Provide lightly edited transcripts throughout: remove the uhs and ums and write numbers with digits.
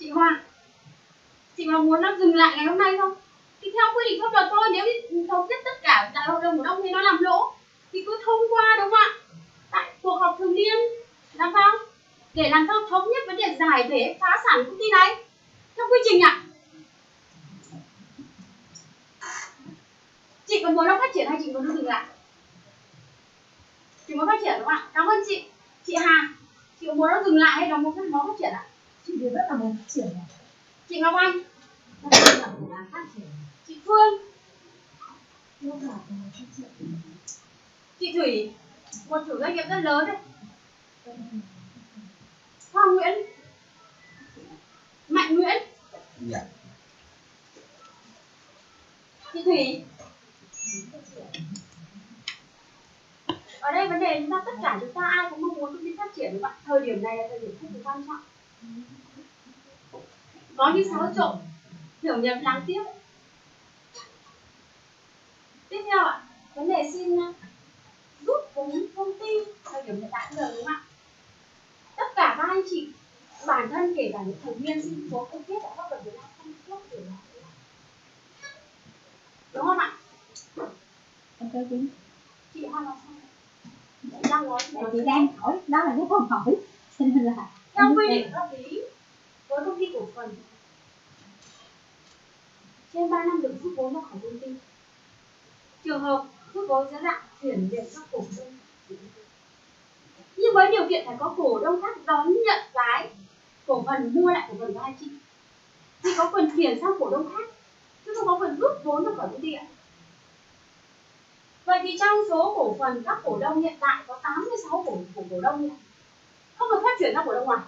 Chị Hoa, chị mà muốn nó dừng lại ngày hôm nay không? Thì theo quy định pháp luật thôi, nếu như thống nhất tất cả đại hội đồng cổ đông thì nó làm lỗ thì cứ thông qua, đúng không ạ? Tại cuộc họp thường niên làm sao? Để làm sao thống nhất vấn đề giải thể phá sản công ty này theo quy trình ạ. Chị có muốn nó phát triển hay chị muốn nó dừng lại? Chị muốn phát triển đúng không ạ? Cảm ơn chị. Chị Hà, chị có muốn nó dừng lại hay nó muốn nó phát triển ạ? Chị thì rất là muốn phát triển. Chị Ngọc Anh, chị Phương, chị Thủy, một chủ doanh nghiệp rất lớn đấy. Hoa Nguyễn, Mạnh Nguyễn, chị Thủy. Ở đây vấn đề chúng ta tất cả chúng ta ai cũng mong muốn công ty phát triển, các bạn. Thời điểm này là thời điểm vô cùng quan trọng. Có những xáo trộn, hiểu nhầm đáng tiếc. Tiếp theo ạ, vấn đề xin rút vốn công ty thời điểm hiện tại giờ, đúng không ạ? Tất cả các anh chị, bản thân kể cả những thành viên xin vốn không biết đã pháp luật Việt Nam không biết để làm thế nào, đúng không ạ? Em có đúng. Chị Hoa nói sao? Chị đang nói chị đang hỏi, đó là cái câu hỏi. Cho nên là theo quy định pháp lý với công ty cổ phần trên 3 năm được rút vốn ra khỏi công ty. Trường hợp rút vốn sẽ dạng chuyển nhượng các cổ đông. Nhưng với điều kiện phải có cổ đông khác đón nhận cái cổ phần, mua lại cổ phần của anh chị thì có quyền chuyển sang cổ đông khác, chứ không có quyền rút vốn ra khỏi công ty ạ. Vậy thì trong số cổ phần các cổ đông hiện tại có 86 cổ đông không được phát triển ra cổ đông ngoài.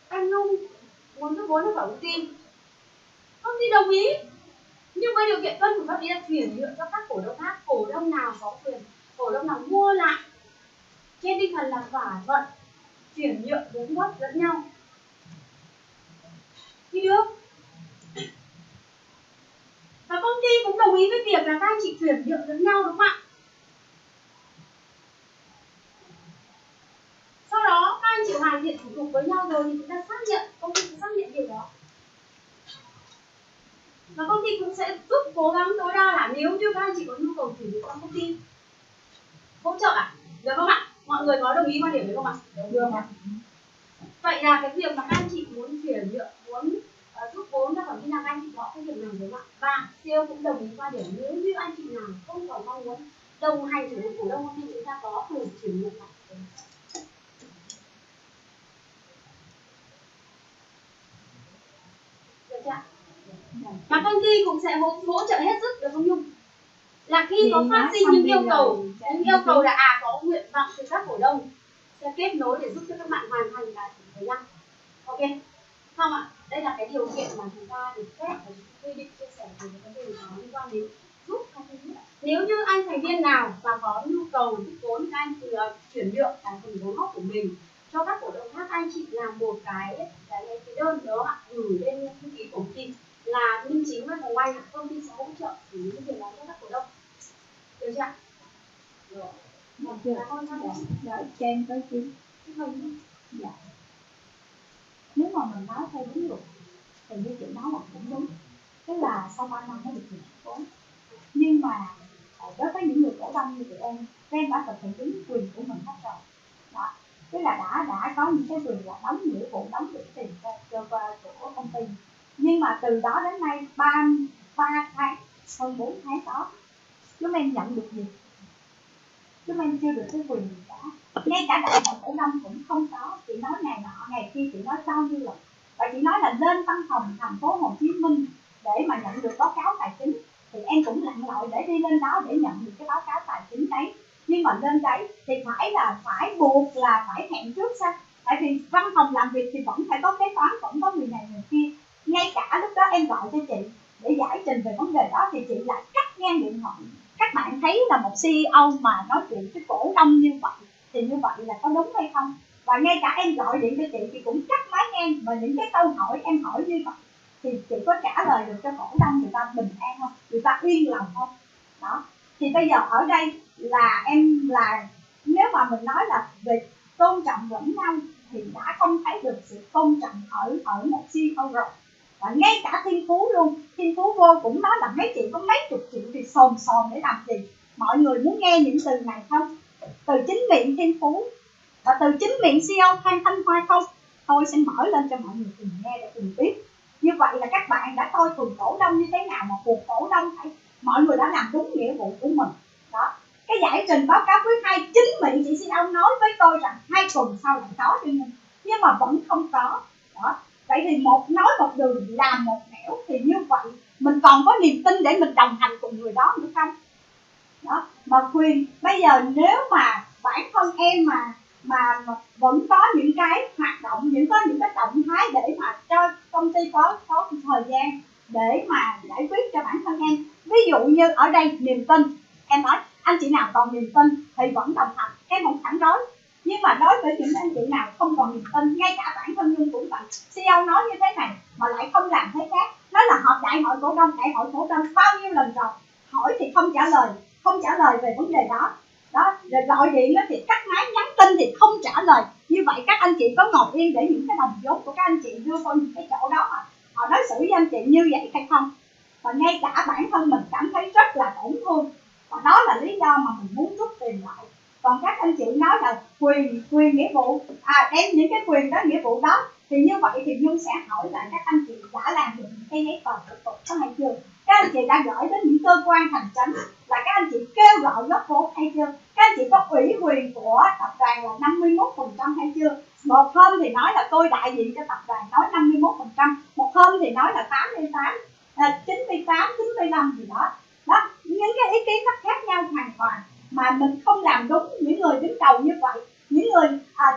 Anh Nhung muốn rút vốn ra khỏi công ty đồng ý, nhưng với điều kiện tuân thủ pháp lý là chuyển nhượng cho các cổ đông khác. Cổ đông nào có quyền, cổ đông nào mua lại trên tinh thần là thỏa thuận chuyển nhượng vốn góp lẫn nhau thì được. Và công ty cũng đồng ý với việc là các anh chị chuyển nhượng lẫn nhau, đúng không ạ? Sau đó các anh chị hoàn thiện thủ tục với nhau rồi thì chúng ta xác nhận, công ty cũng xác nhận điều đó. Và công ty cũng sẽ giúp cố gắng tối đa là nếu như các anh chị có nhu cầu chuyển nhượng trong công ty hỗ trợ ạ. Được không ạ? Mọi người có đồng ý quan điểm đấy không ạ? được ạ. Vậy là cái việc mà các anh chị muốn chuyển nhượng, muốn rút vốn ra khỏi ngân hàng, các anh chị có cái việc làm đúng không ạ? Và CEO cũng đồng ý quan điểm nếu như anh chị nào không còn mong muốn đồng hành trở thành cổ đông công ty, chúng ta có quyền chuyển nhượng lại. Được chưa ạ? Và công ty cũng sẽ hỗ trợ hết sức, được không Nhung? Là khi có phát sinh những yêu cầu là có nguyện vọng từ các cổ đông sẽ kết nối để giúp cho các bạn hoàn thành cả thời gian. Ok không ạ? Đây là cái điều kiện mà chúng ta được phép và quy định chia sẻ về vấn đề có liên quan đến giúp các anh chị. Nếu như anh thành viên nào mà có nhu cầu rút vốn, anh từ chuyển nhượng phần vốn góp của mình cho các cổ đông khác, anh chị làm một cái đơn đó ạ, gửi lên thư ký của công ty là minh chính và ngoài công ty sẽ hỗ trợ xử lý việc đó cho các cổ đông. Được chưa ạ? Rồi. Được chưa? Rồi, trên tới chín. Dạ. Nếu mà mình nói theo đúng luật thì như chị nói là cũng đúng, tức là sau 3 năm mới được chuyển vốn. Nhưng mà đối với những người cổ đông như tụi em đã thực hiện đúng quyền của mình hết rồi. Đó. Tức là đã có những cái quyền là đóng nghĩa vụ, đóng quỹ tiền cho của công ty. Nhưng mà từ đó đến nay 3 tháng, hơn 4 tháng đó, chúng em nhận được gì? Chúng em chưa được cái quyền gì cả. Ngay cả đại hội cổ đông cũng không có. Chị nói ngày nọ ngày kia, chị nói bao nhiêu lần. Và chị nói là lên văn phòng thành phố Hồ Chí Minh để mà nhận được báo cáo tài chính, thì em cũng lặn lội để đi lên đó để nhận được cái báo cáo tài chính đấy. Nhưng mà lên đấy thì phải buộc là phải hẹn trước sao? Tại vì văn phòng làm việc thì vẫn phải có kế toán, vẫn có người này người kia. Ngay cả lúc đó em gọi cho chị để giải trình về vấn đề đó thì chị lại cắt ngang điện thoại. Các bạn thấy là một CEO mà nói chuyện với cổ đông như vậy thì như vậy là có đúng hay không? Và ngay cả em gọi điện cho chị thì cũng cắt máy ngang. Và những cái câu hỏi em hỏi như vậy thì chị có trả lời được cho cổ đông người ta bình an không? Người ta yên lòng không? Đó. Thì bây giờ ở đây là nếu mà mình nói là về tôn trọng lẫn nhau thì đã không thấy được sự tôn trọng ở một CEO rồi. Và ngay cả Thiên Phú luôn, Thiên Phú vô cũng nói là mấy chị có mấy chục triệu thì xồn để làm gì. Mọi người muốn nghe những từ này không? Từ chính miệng Thiên Phú và từ chính miệng CEO Phan Thanh Hoa không? Tôi sẽ mở lên cho mọi người cùng nghe để cùng biết. Như vậy là các bạn đã coi thường cổ đông như thế nào mà buộc cổ đông phải, mọi người đã làm đúng nghĩa vụ của mình. Đó. Cái giải trình báo cáo quý 2 chính miệng chị CEO nói với tôi rằng 2 tuần sau lại có cho mình, nhưng mà vẫn không có. Đó. Vậy thì một nói một đường làm một nẻo, thì như vậy mình còn có niềm tin để mình đồng hành cùng người đó nữa không? Đó. Mà Quyền bây giờ nếu mà bản thân em mà vẫn có những cái hoạt động, có những cái động thái để mà cho công ty có thời gian để mà giải quyết cho bản thân em. Ví dụ như ở đây niềm tin, em nói anh chị nào còn niềm tin thì vẫn đồng hành, em không phản đối. Nhưng mà đối với những anh chị nào không còn niềm tin, ngay cả bản thân Nhung cũng vậy, CEO nói như thế này mà lại không làm thế khác. Nói là họp đại hội cổ đông bao nhiêu lần rồi, hỏi thì không trả lời về vấn đề đó. Đó, rồi gọi điện thì cắt máy, nhắn tin thì không trả lời. Như vậy các anh chị có ngồi yên để những cái đồng vốn của các anh chị đưa vào những cái chỗ đó mà họ đối xử với anh chị như vậy hay không? Và ngay cả bản thân mình cảm thấy rất là tổn thương, và đó là lý do mà mình muốn rút tiền lại. Còn các anh chị nói là quyền nghĩa vụ, đem những cái quyền đó nghĩa vụ đó, thì như vậy thì Nhung sẽ hỏi lại các anh chị đã làm được những cái giấy tờ thủ tục đó hay chưa? Các anh chị đã gửi đến những cơ quan hành chính là các anh chị kêu gọi góp vốn hay chưa? Các anh chị có ủy quyền của tập đoàn là 51% hay chưa? Một hôm thì nói là tôi đại diện cho tập đoàn nói 51%, một hôm thì nói là 88, 98, 95 gì đó. Đó, những cái ý kiến nó khác nhau hoàn toàn, mà mình không làm đúng. Những người đứng đầu như vậy, những người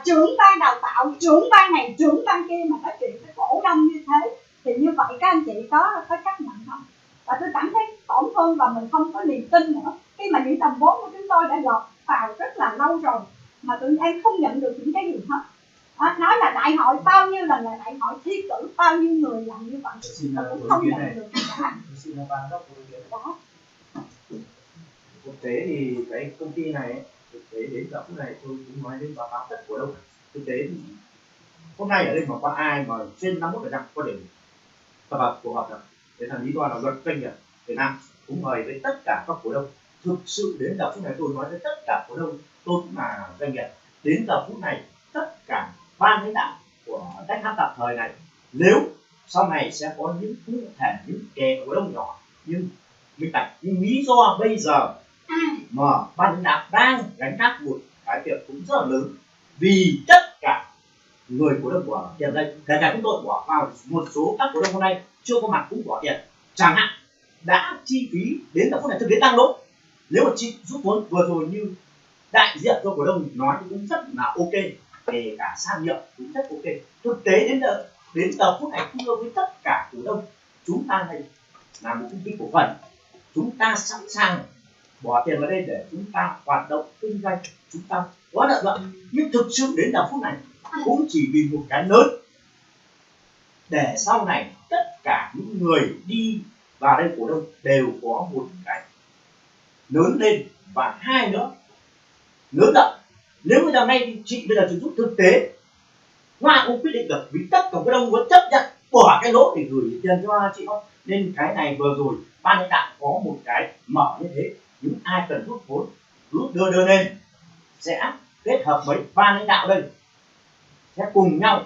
trưởng ban đào tạo, trưởng ban này, trưởng ban kia mà nói chuyện với cổ đông như thế, thì như vậy các anh chị có chấp nhận không? Và tôi cảm thấy tổn thương và mình không có niềm tin nữa, khi mà những đồng vốn của chúng tôi đã gọt vào rất là lâu rồi mà tụi em không nhận được những cái gì hết. Nói là đại hội bao nhiêu lần là đại hội, thi cử bao nhiêu người làm như vậy mà cũng không nhận được gì cả. Đó. Thực tế thì cái công ty này thực tế đến giờ phút này tôi cũng nói đến báo cáo tất của đâu. Thực tế thì hôm nay ở đây mà có ai mà trên 51% có thể tập hợp phù hợp được. Thế là lý do là luật doanh nghiệp Việt Nam cũng mời với tất cả các cổ đông. Thực sự đến giờ phút này tôi nói với tất cả cổ đông, tôi cũng là doanh nghiệp. Đến giờ phút này tất cả ban lãnh đạo của cách hát tạm thời này, nếu sau này sẽ có những cụ thể những kẻ cổ đông nhỏ nhưng minh bạch, nhưng lý do bây giờ mà ban lãnh đạo đang gánh vác một cái việc cũng rất là lớn, vì tất cả người cổ đông của tiền đây, kể cả chúng tôi bỏ vào, một số các cổ đông hôm nay chưa có mặt cũng bỏ tiền, chẳng hạn đã chi phí đến giờ phút này thực tế tăng đốt. Nếu mà chị rút vốn vừa rồi như đại diện cho cổ đông nói cũng rất là ok, kể cả sang nhượng cũng rất ok. Thực tế đến giờ phút này thưa với tất cả cổ đông, chúng ta này là một công ty cổ phần, chúng ta sẵn sàng bỏ tiền vào đây để chúng ta hoạt động kinh doanh, chúng ta có lợi nhuận. Nhưng thực sự đến giờ phút này cũng chỉ vì một cái lớn, để sau này tất cả những người đi vào đây cổ đông đều có một cái lớn lên, và hai nữa lớn rộng. Nếu bây giờ ngay chị bây giờ chị rút thực tế Hoa cũng quyết định được, vì tất cả cổ đông muốn chấp nhận bỏ cái lỗ để gửi tiền cho chị không. Nên cái này vừa rồi ban lãnh đạo có một cái mở như thế, những ai cần rút vốn rút đưa lên sẽ kết hợp với ban lãnh đạo đây, sẽ cùng nhau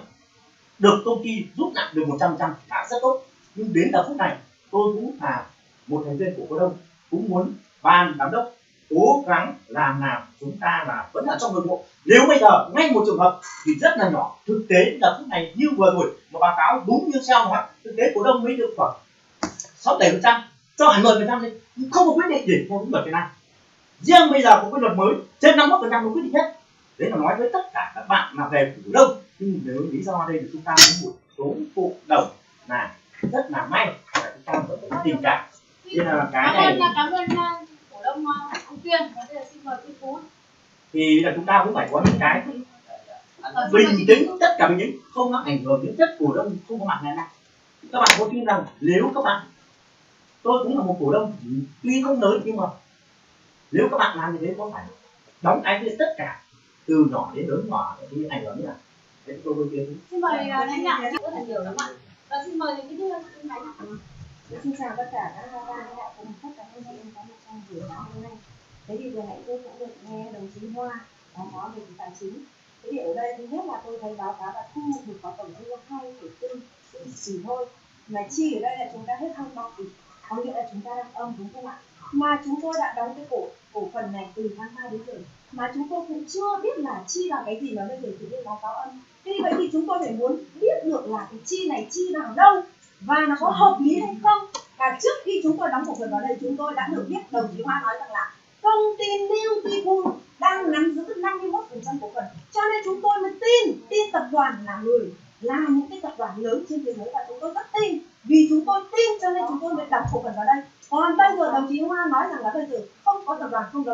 được công ty rút lại được 100% là rất tốt. Nhưng đến giờ phút này tôi cũng là một thành viên của cổ đông, cũng muốn ban giám đốc cố gắng làm nào chúng ta là vẫn ở trong nội bộ. Nếu bây giờ ngay một trường hợp thì rất là nhỏ, thực tế giờ phút này như vừa rồi một báo cáo đúng như SEO nói, thực tế cổ đông mới được khoảng 6-7%, cho hẳn 10% đi, không có quyết định gì theo đúng luật Việt Nam. Riêng bây giờ có cái luật mới trên 51% nó quyết định hết. Đấy là nói với tất cả các bạn là về cổ đông. Nhưng nếu lý do đây là chúng ta có một số cổ đông là rất là may là chúng ta vẫn có tình cảm. Nên là cái này cảm ơn cổ đông ông Tuyên. Bây giờ xin mời Tuyên Phú. Thì là chúng ta cũng phải có những cái bình tĩnh, tất cả bình tĩnh, không nó ảnh hưởng đến chất cổ đông không có mặt này này. Các bạn có tin rằng nếu các bạn, tôi cũng là một cổ đông tuy không lớn, nhưng mà nếu các bạn làm như thế có phải đóng cái với tất cả từ nhỏ đến lớn nhỏ thì ảnh hưởng như là câu đầu tiên. Xin mời lãnh đạo rất là nhiều đúng không ạ? Và xin mời cái thứ xin Khánh ạ. Xin chào tất cả các ban lãnh đạo cùng tất cả các chị em có mặt trong buổi sáng hôm nay. Thế thì vừa nãy tôi cũng được nghe đồng chí Hoa báo cáo về tài chính. Thế thì ở đây thứ nhất là tôi thấy báo cáo là thu được có tổng thu 2,4 tỷ thôi. Mà chi ở đây là chúng ta hết 23 tỷ. Có nghĩa là chúng ta đang âm đúng không ạ? Mà chúng tôi đã đóng cái cổ phần này từ tháng 3 đến giờ. Mà chúng tôi cũng chưa biết là chi vào cái gì mà bây giờ tự nhiên báo cáo âm. Thế thì vậy thì chúng tôi phải muốn biết được là cái chi này chi vào đâu và nó có hợp lý hay không. Và trước khi chúng tôi đóng cổ phần vào đây, chúng tôi đã được biết đồng chí Hoa nói rằng là công ty Newticool đang nắm giữ 51% cổ phần, cho nên chúng tôi mới tin tập đoàn là những cái tập đoàn lớn trên thế giới, và chúng tôi rất tin. Vì chúng tôi tin cho nên chúng tôi mới đóng cổ phần vào đây. Còn bây giờ đồng chí Hoa nói rằng là bây giờ không có tập đoàn không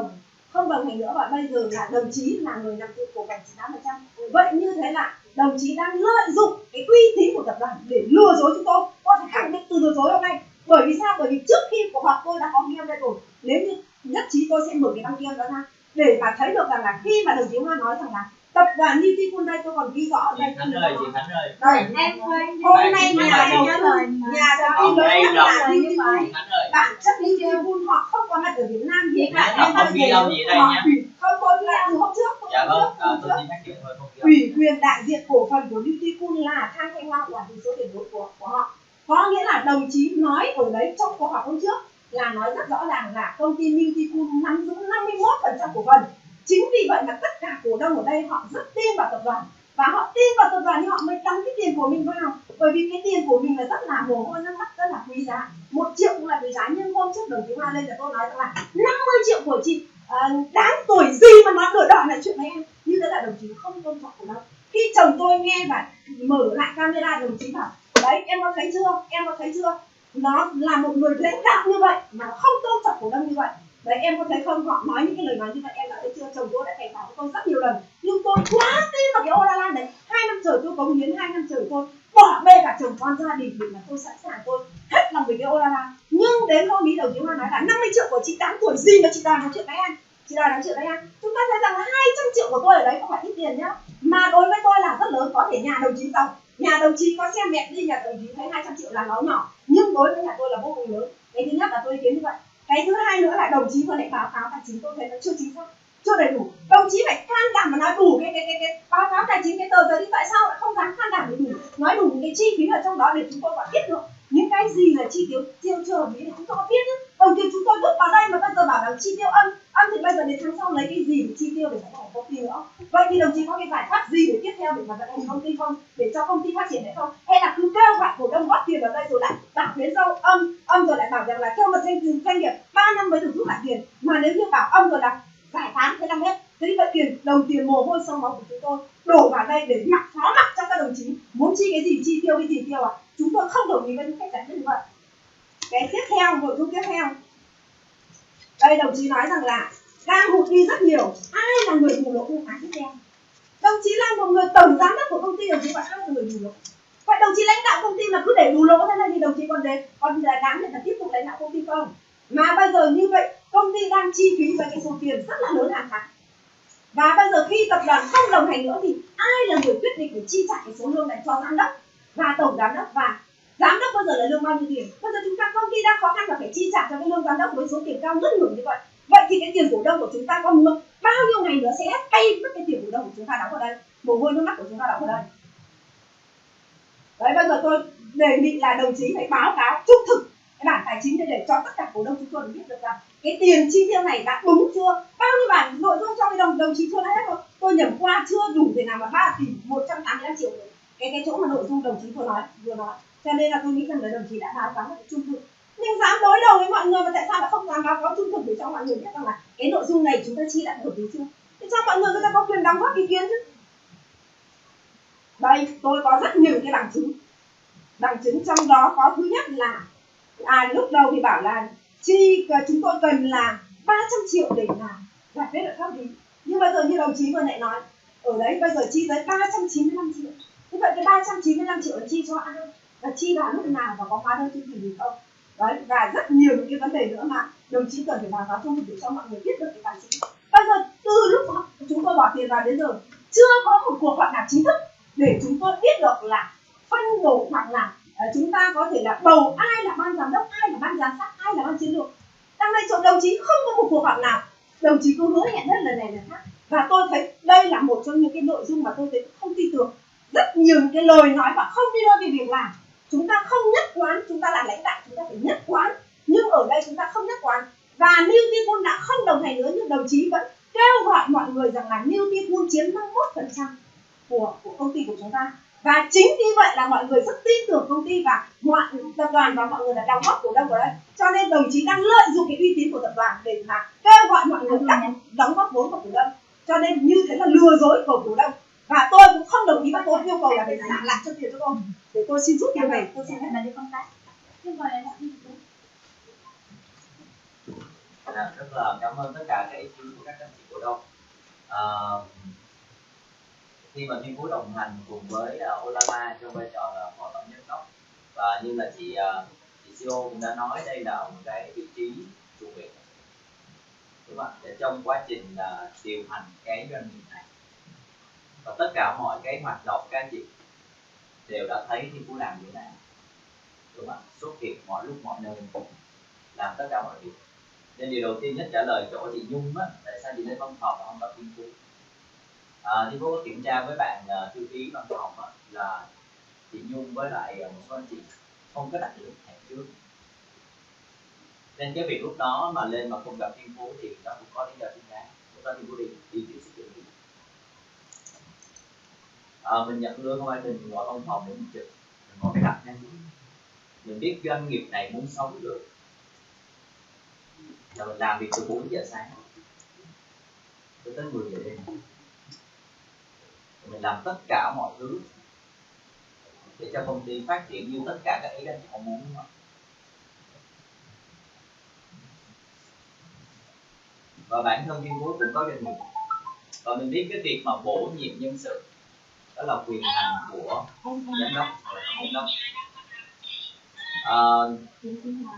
đồng hành nữa, và bây giờ là đồng chí là người nắm giữ cổ phần 98%. Vậy như thế là đồng chí đang lợi dụng cái uy tín của tập đoàn để lừa dối chúng tôi. Tôi phải khẳng định từ lừa dối hôm nay. Bởi vì sao? Bởi vì trước khi cuộc họp tôi đã có ghi âm đây rồi. Nếu như nhất trí tôi sẽ mở cái băng ghi âm đó ra để mà thấy được rằng là khi mà đồng chí Hoa nói rằng là tập đoàn Newticool đây, tôi còn ghi rõ ở đây. Chị Khánh ơi, chị Khánh ơi. Đây, Em ơi, hôm nay nhà đầu tư lớn nhất là Newticool. Bản chất Newticool họ không có mặt ở Việt Nam hiện tại. Không ghi âm gì ở đây nhé. Không, tôi là từ hôm trước. Dạ vâng, tôi xin xác nhận thôi, không ghi âm. Ủy quyền đại diện cổ phần của Newticool là Thang Thanh Hoa quản lý số tiền vốn của họ. Có nghĩa là đồng chí nói ở đấy trong cuộc họp hôm trước là nói rất rõ ràng là công ty Newticool nắm giữ 51% cổ phần. Chính vì vậy mà tất cả cổ đông ở đây họ rất tin vào tập đoàn, và họ tin vào tập đoàn thì họ mới đóng cái tiền của mình vào. Bởi vì cái tiền của mình là rất là mồ hôi nước mắt, rất là quý giá. 1 triệu cũng là quý giá. Nhưng hôm trước đồng chí Hoa lên là tôi nói rằng là 50 triệu của chị đáng tuổi gì mà nói cửa đỏ này chuyện với em. Như thế là đồng chí không tôn trọng cổ đông. Khi chồng tôi nghe và mở lại camera, đồng chí bảo đấy, em có thấy chưa, nó là một người lãnh đạo như vậy mà không tôn trọng cổ đông như vậy. Đấy, em có thấy không, họ nói những cái lời nói như vậy, em đã thấy chưa? Chồng tôi đã cảnh báo tôi rất nhiều lần, nhưng tôi quá tin vào cái Ola Lan đấy. 2 năm trời tôi cống hiến, 2 năm trời tôi bỏ bê cả chồng con gia đình để mà tôi sẵn sàng, tôi hết lòng về cái Ola Lan. Nhưng đến hôm ý đồng chí Hoa nói là 50 triệu của chị đáng tuổi gì mà chị đòi 1 triệu đấy anh, chị đòi 5 triệu đấy anh. Chúng ta thấy rằng là 200 triệu của tôi ở đấy không phải ít tiền nhá, mà đối với tôi là rất lớn. Có thể nhà đồng chí giàu, nhà đồng chí có xe mẹ đi, nhà đồng chí thấy 200 triệu là nó nhỏ, nhưng đối với nhà tôi là vô cùng lớn. Cái thứ nhất là tôi ý kiến như vậy. Cái thứ hai nữa là đồng chí vừa nãy báo cáo tài chính tôi thấy nó chưa chính xác, chưa đầy đủ. Đồng chí phải can đảm mà nói đủ cái báo cáo tài chính, cái tờ giấy đi. Tại sao lại không dám can đảm để đủ, nói đủ cái chi phí ở trong đó để chúng tôi còn biết được những cái gì là chi tiêu chưa hợp lý để chúng tôi có biết chứ. Đồng chí chúng tôi vứt vào đây mà bây giờ bảo là chi tiêu âm thì bây giờ đến tháng sau lấy cái gì để chi tiêu để phát triển công ty nữa. Vậy thì đồng chí có cái giải pháp gì để tiếp theo để mà vận hành công ty không, để cho công ty phát triển hay không, hay là cứ kêu gọi cổ đông góp tiền vào đây rồi lại bảo đến dâu âm rồi lại bảo rằng là kêu một doanh nghiệp 3 năm mới được rút lại tiền, mà nếu như bảo âm rồi là giải tán thế là hết. Thế thì vậy đồng tiền mồ hôi xương máu của chúng tôi đổ vào đây để phó mặc cho các đồng chí muốn chi cái gì chi tiêu cái gì tiêu à. Chúng tôi không đồng ý với những cách giải thích như vậy. Cái tiếp theo, nội dung tiếp theo, đây đồng chí nói rằng là đang hụt đi rất nhiều. Ai là người bù lỗ? Tiếp theo, đồng chí là một người tổng giám đốc của công ty, đồng chí gọi ai là người bù lỗ? Vậy đồng chí lãnh đạo công ty mà cứ để bù lỗ thế này thì đồng chí còn đáng để là tiếp tục lãnh đạo công ty không? Mà bây giờ như vậy công ty đang chi phí với cái số tiền rất là lớn hàng tháng, và bây giờ khi tập đoàn không đồng hành nữa thì ai là người quyết định để chi trả cái số lương này cho giám đốc và tổng giám đốc, và giám đốc bây giờ là lương bao nhiêu tiền? Bây giờ chúng ta công ty đang khó khăn và phải chi trả cho cái lương giám đốc với số tiền cao ngất ngưỡng như vậy. Vậy thì cái tiền cổ đông của chúng ta còn bao nhiêu ngày nữa sẽ hết tay mất cái tiền cổ đông của chúng ta đóng ở đây, mồ hôi nước mắt của chúng ta đóng ở đây. Đấy, bây giờ tôi đề nghị là đồng chí phải báo cáo trung thực cái bản tài chính để cho tất cả cổ đông chúng tôi biết được rằng cái tiền chi tiêu này đã đúng chưa, bao nhiêu bản nội dung cho cái đồng chí chưa đã hết rồi. Tôi nhẩm qua chưa đủ để nào mà 3 tỷ 185 triệu cái chỗ mà nội dung đồng chí vừa nói. Cho nên là tôi nghĩ rằng là đồng chí đã báo cáo một cái trung thực, nhưng dám đối đầu với mọi người mà tại sao lại không dám báo cáo trung thực để cho mọi người biết rằng là cái nội dung này chúng ta chi đã hợp lý chưa? Để cho mọi người ta có quyền đóng góp ý kiến chứ. Đây tôi có rất nhiều cái bằng chứng trong đó có thứ nhất là lúc đầu thì bảo là chúng tôi cần là 300 triệu để là giải quyết được pháp lý, nhưng bây giờ như đồng chí vừa nãy nói ở đấy, bây giờ chi tới 395 triệu. Thế vậy cái 395 triệu là chi cho ai, và chi vào lúc nào, và có hóa đơn chứng từ gì không? Đấy, và rất nhiều những cái vấn đề nữa mà đồng chí cần phải báo cáo trung thực để cho mọi người biết được cái tài chính. Bây giờ từ lúc chúng tôi bỏ tiền vào đến giờ chưa có một cuộc họp nào chính thức để chúng tôi biết được là phân bổ, hoặc là chúng ta có thể là bầu ai là ban giám đốc, ai là ban giám sát, ai là ban chiến lược. Năm nay chỗ đồng chí không có một cuộc họp nào, đồng chí cứ hứa hẹn hết lần này lần khác, và tôi thấy đây là một trong những cái nội dung mà tôi thấy không tin tưởng. Rất nhiều những cái lời nói và không đi đôi về việc làm. Chúng ta không nhất quán, chúng ta là lãnh đạo chúng ta phải nhất quán, nhưng ở đây chúng ta không nhất quán. Và New Ticoon đã không đồng hành nữa, nhưng đồng chí vẫn kêu gọi mọi người rằng là New Ticoon chiếm 51% của công ty của chúng ta. Và chính vì vậy là mọi người rất tin tưởng công ty và mọi tập đoàn, và mọi người đã đóng góp cổ đông vào đây. Cho nên đồng chí đang lợi dụng cái uy tín của tập đoàn để mà kêu gọi mọi người đóng góp vốn vào cổ đông. Cho nên như thế là lừa dối cổ đông. Và tôi cũng không đồng ý, và tôi yêu cầu là phải trả lại cho tiền cho tôi. Để tôi xin rút điều này, tôi xin hết là đi công tác. Rất là cảm ơn tất cả các ý kiến của các anh chị cổ đông. Khi mà Thiên Phú đồng hành cùng với Olama trong vai trò là phó tổng giám đốc, và như là chị CEO cũng đã nói, đây là một cái vị trí chủ việc, đúng không? Để trong quá trình điều hành cái doanh nghiệp này, và tất cả mọi cái hoạt động các anh chị đều đã thấy Thiên Phú làm như thế nào, đúng không? Xuất hiện mọi lúc mọi nơi, làm tất cả mọi việc. Nên điều đầu tiên nhất trả lời chỗ chị Nhung á, tại sao chị lên văn phòng mà không gặp Thiên Phú. Thiên Phú có kiểm tra với bạn thư ký văn phòng á, là chị Nhung với lại một số anh chị không có đặt lịch hẹn trước, nên cái việc lúc đó mà lên mà không gặp Thiên Phú thì nó cũng có lý do chính đáng. Lúc đó Thiên Phú đi tiếp xúc được. Mình nhận lương không ai mình ngồi văn phòng để mình trực, mình ngồi cái đặt nha. Mình biết doanh nghiệp này muốn sống được là mình làm việc từ 4 giờ sáng tới 10 giờ đêm. Mình làm tất cả mọi thứ để cho công ty phát triển như tất cả các ý anh chị mong muốn. Và bản thân Thiên Phú cũng có doanh nghiệp, và mình biết cái việc mà bổ nhiệm nhân sự đó là quyền hành của giám đốc và thống đốc.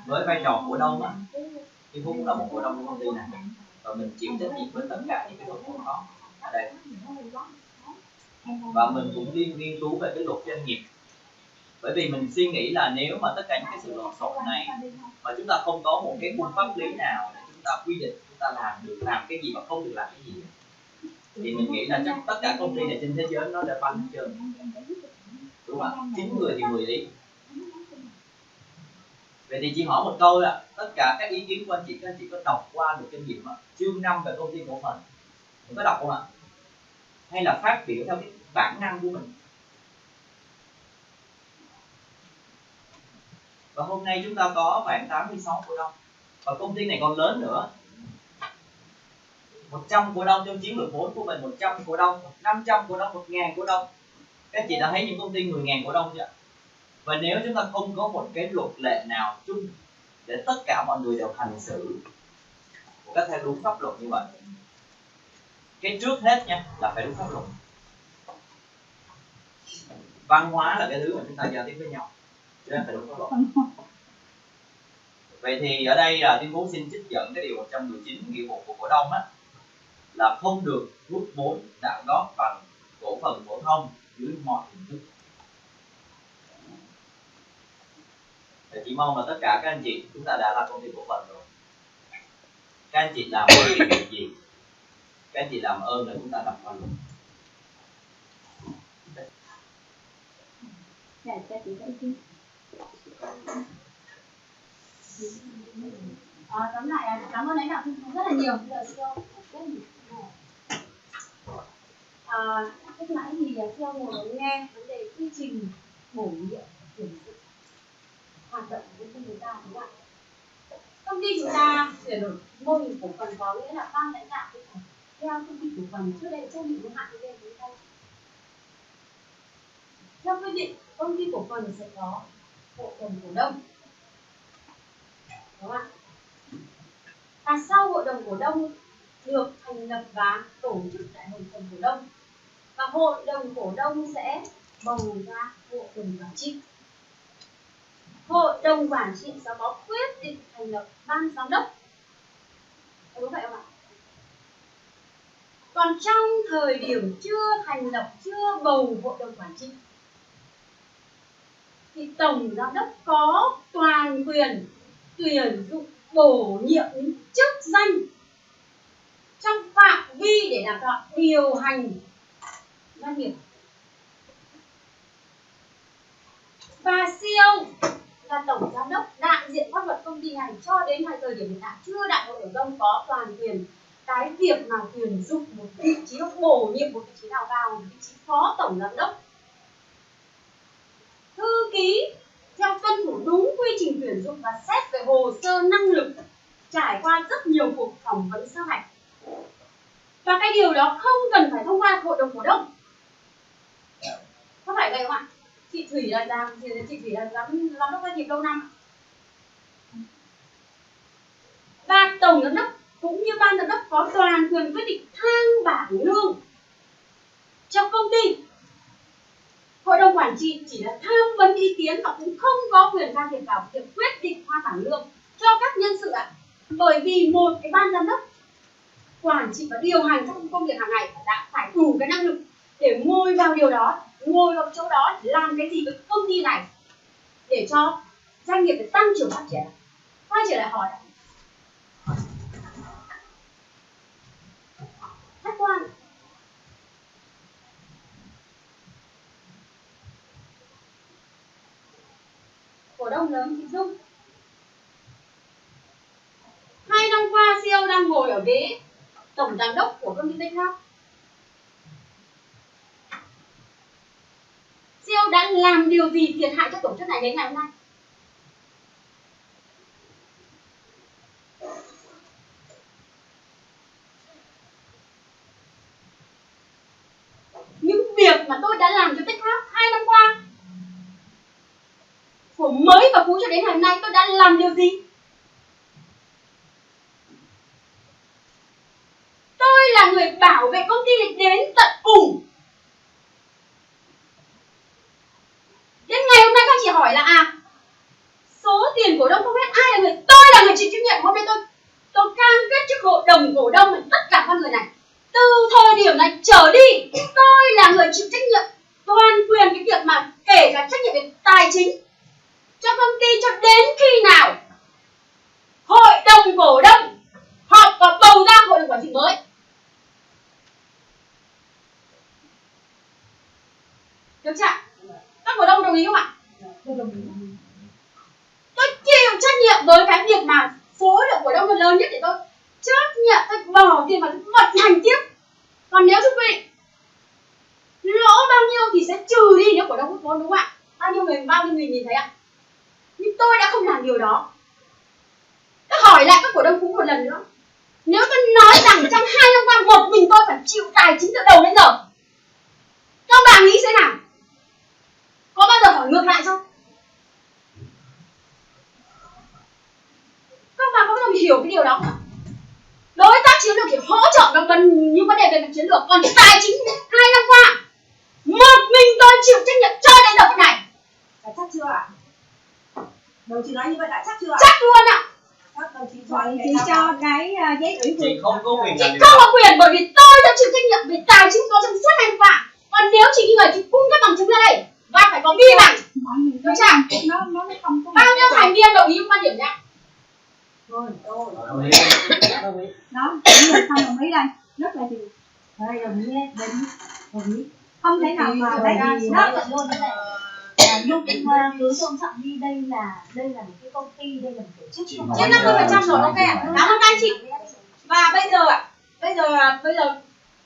Với vai trò cổ đông á, Thiên Phú cũng là một cổ đông của công ty này, và mình chịu trách nhiệm với tất cả những cái nỗi khổ khó ở đây. Và mình cũng nghiên cứu về cái luật doanh nghiệp, bởi vì mình suy nghĩ là nếu mà tất cả những cái sự lộn xộn này mà chúng ta không có một cái khung pháp lý nào để chúng ta quy định chúng ta làm được làm cái gì và không được làm cái gì, thì mình nghĩ là chắc tất cả công ty này trên thế giới nó đã banh hết trơn, đúng không ạ? 9 người thì 10 ý. Vậy thì chỉ hỏi một câu là tất cả các ý kiến của các anh chị có đọc qua được kinh nghiệm chương 5 về công ty cổ phần, có đọc không ạ? Hay là phát biểu theo cái bản năng của mình? Và hôm nay chúng ta có khoảng 86 cổ đông, và công ty này còn lớn nữa. 100 cổ đông trong chiến lược vốn của mình, 100 cổ đông, 500 cổ đông, 1000 cổ đông. Các chị đã thấy những công ty 10.000 cổ đông chưa? Và nếu chúng ta không có một cái luật lệ nào chung để tất cả mọi người đều hành xử một cách theo đúng pháp luật như vậy, cái trước hết nha là phải đúng pháp luật. Văn hóa là cái thứ mà chúng ta giao tiếp với nhau, cho nên phải đúng pháp luật. Vậy thì ở đây là Thiên Phú xin trích dẫn cái điều 119 nghĩa vụ của cổ đông á, là không được rút vốn trả góp bằng cổ phần phổ thông dưới mọi hình thức. Thì chỉ mong là tất cả các anh chị chúng ta đã là công ty cổ phần rồi, các anh chị làm việc gì, các anh chị làm ơn là chúng ta đọc qua luật. Tóm lại là cảm ơn lãnh đạo Thiên Phú rất là nhiều. Lúc nãy thì theo ngồi nghe vấn đề quy trình bổ nhiệm tuyển dụng hoạt động của công ty chúng ta, đúng không ạ? Công ty chúng ta chuyển đổi mô hình cổ phần có nghĩa là ban lãnh đạo theo công ty cổ phần trước đây trách nhiệm hữu hạn với bên chúng ta. Theo quy định, công ty cổ phần sẽ có hội đồng cổ đông, đúng không ạ? Và sau hội đồng cổ đông được thành lập và tổ chức đại hội đồng cổ đông, và hội đồng cổ đông sẽ bầu ra hội đồng quản trị. Hội đồng quản trị sẽ có quyết định thành lập ban giám đốc, đúng vậy không ạ? Còn trong thời điểm chưa thành lập, chưa bầu hội đồng quản trị thì tổng giám đốc có toàn quyền tuyển dụng, bổ nhiệm những chức danh trong phạm vi để đảm bảo điều hành doanh nghiệp. Và CEO là tổng giám đốc đại diện pháp luật công ty này cho đến thời điểm hiện tại chưa đại hội cổ đông có toàn quyền cái việc mà tuyển dụng một vị trí hoặc bổ nhiệm một vị trí nào vào vị trí phó tổng giám đốc, thư ký theo tuân thủ đúng quy trình tuyển dụng và xét về hồ sơ năng lực, trải qua rất nhiều cuộc phỏng vấn sát hạch. Và cái điều đó không cần phải thông qua hội đồng cổ đông. Có phải vậy không ạ? Chị Thủy là giám đốc doanh nghiệp lâu năm. Và tổng giám đốc cũng như ban giám đốc có toàn quyền quyết định thang bảng lương cho công ty. Hội đồng quản trị chỉ là tham vấn ý kiến và cũng không có quyền can thiệp vào việc quyết định thang bảng lương cho các nhân sự ạ. Bởi vì một cái ban giám đốc quản trị và điều hành trong công việc hàng ngày đã phải đủ cái năng lực để ngồi vào điều đó, ngồi vào chỗ đó để làm cái gì với công ty này để cho doanh nghiệp để tăng trưởng phát triển. Quay trở lại hỏi khách quan, cổ đông lớn thì Dung 2 năm qua CEO đang ngồi ở ghế tổng giám đốc của công ty Techcraft. CEO đã làm điều gì thiệt hại cho tổ chức này đến ngày hôm nay? Những việc mà tôi đã làm cho Techcraft 2 năm qua, của mới và cũ cho đến ngày hôm nay, tôi đã làm điều gì? Tôi là người bảo vệ công ty đến tận cùng. Đến ngày hôm nay các chị hỏi là số tiền cổ đông không biết ai là người, tôi là người chịu trách nhiệm. Hôm nay tôi cam kết trước hội đồng cổ đông và tất cả con người này, từ thời điểm này trở đi tôi là người chịu trách nhiệm toàn quyền cái việc mà kể cả trách nhiệm về tài chính cho công ty cho đến khi nào hội đồng cổ đông họp và bầu ra hội đồng quản trị mới. Được chưa? Các cổ đông đồng ý không ạ? Tôi chịu trách nhiệm với cái việc mà số lượng cổ đông lớn nhất để tôi trách nhiệm, tôi bỏ tiền vào tôi vận hành tiếp. Còn nếu chúng quy định lỗ bao nhiêu thì sẽ trừ đi nếu cổ đông hút vốn, đúng không ạ? Bao nhiêu người nhìn thấy ạ? Nhưng tôi đã không làm điều đó. Tôi hỏi lại các cổ đông cũ một lần nữa. Nếu tôi nói rằng trong 2 năm qua một mình tôi phải chịu tài chính từ đầu đến giờ, các bạn nghĩ thế nào? Có bao giờ hỏi ngược lại không? Các bạn có bao giờ hiểu cái điều đó không? Đối tác chiến lược chỉ hỗ trợ những vấn đề về mặt chiến lược, còn tài chính 2 năm qua một mình tôi chịu trách nhiệm cho đến giờ phút này. Đã chắc chưa ạ? Đồng chí nói như vậy đã chắc chưa ạ? Chắc luôn ạ. Đồng chí cho cái giấy ủy Chị không có quyền Chị làm điều không đó. có quyền bởi vì tôi đã chịu trách nhiệm về tài chính có trong suốt 2 năm qua. Còn nếu chị nghi ngờ chị cung cấp bằng chứng ra đây và phải có ghi bằng. mọi người Đúng chưa? nó không có Bao nhiêu thành viên đồng ý với quan điểm nhá? rồi Đồng ý. đó, những người không đồng ý đây rất là nhiều. Đây đồng ý, đồng ý. Không thể nào mà Bởi đây vì đó nói luôn này. Lúc cứ tôn trọng đi, đây là một cái công ty, đây là một tổ chức. Trên 50% rồi, ok ạ. Cảm ơn các anh chị. Và bây giờ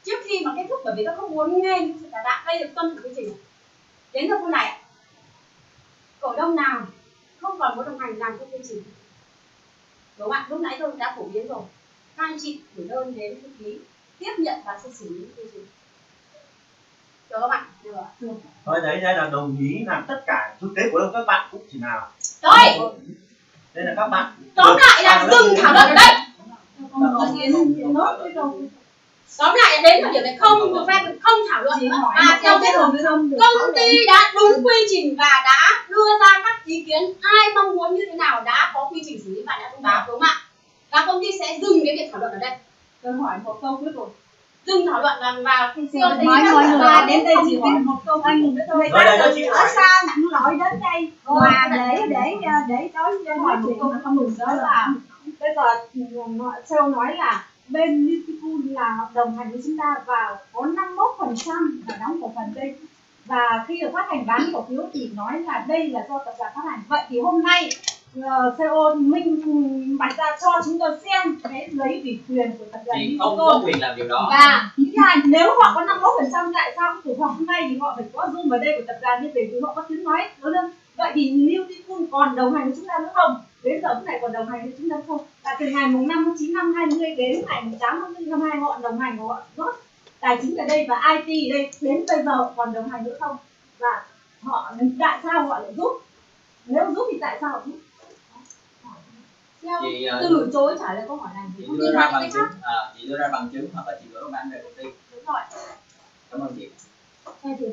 trước khi mà kết thúc, bởi vì tôi không muốn nghe những sự đã đây được tuân thủ quy trình. Đến giờ phút này, cổ đông nào không còn muốn đồng hành làm theo quy trình? Đúng không ạ? Lúc nãy tôi đã phổ biến rồi. Các anh chị gửi đơn đến thư ký tiếp nhận và sẽ xử lý quy trình. Được không ạ? Được. Tôi thấy đây là đồng ý là tất cả thực tế của các bạn cũng chỉ nào. Rồi, Đây là các bạn. tóm lại là dừng thảo luận ở đây. Tóm lại là đến thời điểm này không được phép không thảo luận nữa. Và theo kết luận công ty đã đúng quy trình và đã đưa ra các ý kiến ai mong muốn như thế nào, đã có quy trình xử lý và đã thông báo, đúng không ạ? Và công ty sẽ dừng cái việc thảo luận ở đây. Tôi hỏi một câu cuối cùng. dừng thảo luận và CEO Nói mọi người và đến đây chỉ hỏi một câu anh người Rồi, ta đây, từ đây, ở xa nói đến đây và để nói chuyện mà không được đó là bây giờ CEO nói là bên Newticool là đồng hành với chúng ta và có 51% là đóng cổ phần đây, và khi được phát hành bán cổ phiếu thì nói là đây là do tập đoàn phát hành. Vậy thì hôm nay CEO minh bạch ra cho chúng tôi xem cái giấy ủy quyền của tập đoàn Chị không có Newticool. quyền làm điều đó. Và thứ hai, nếu họ có 51% tại sao cuộc họp hôm nay thì họ phải có zoom vào đây của tập đoàn như vậy thì họ có tiếng nói lớn hơn. Vậy thì Newticool còn đồng hành với chúng ta nữa không? Đến giờ phút này còn đồng hành với chúng ta không? Và từ ngày 5 tháng 9 năm 20 đến ngày 8 tháng 4 năm 20 họ đồng hành, họ rút tài chính ở đây và IT ở đây, đến bây giờ còn đồng hành nữa không? Và họ tại sao họ lại rút? Nếu rút thì tại sao họ rút? Chị từ chối trả lời câu hỏi này. chị Thông đưa tin ra nói bằng cách chứng, khác. chị đưa ra bằng chứng hoặc là chị gửi bản về công ty. Đúng rồi. Cảm ơn chị. Thôi thì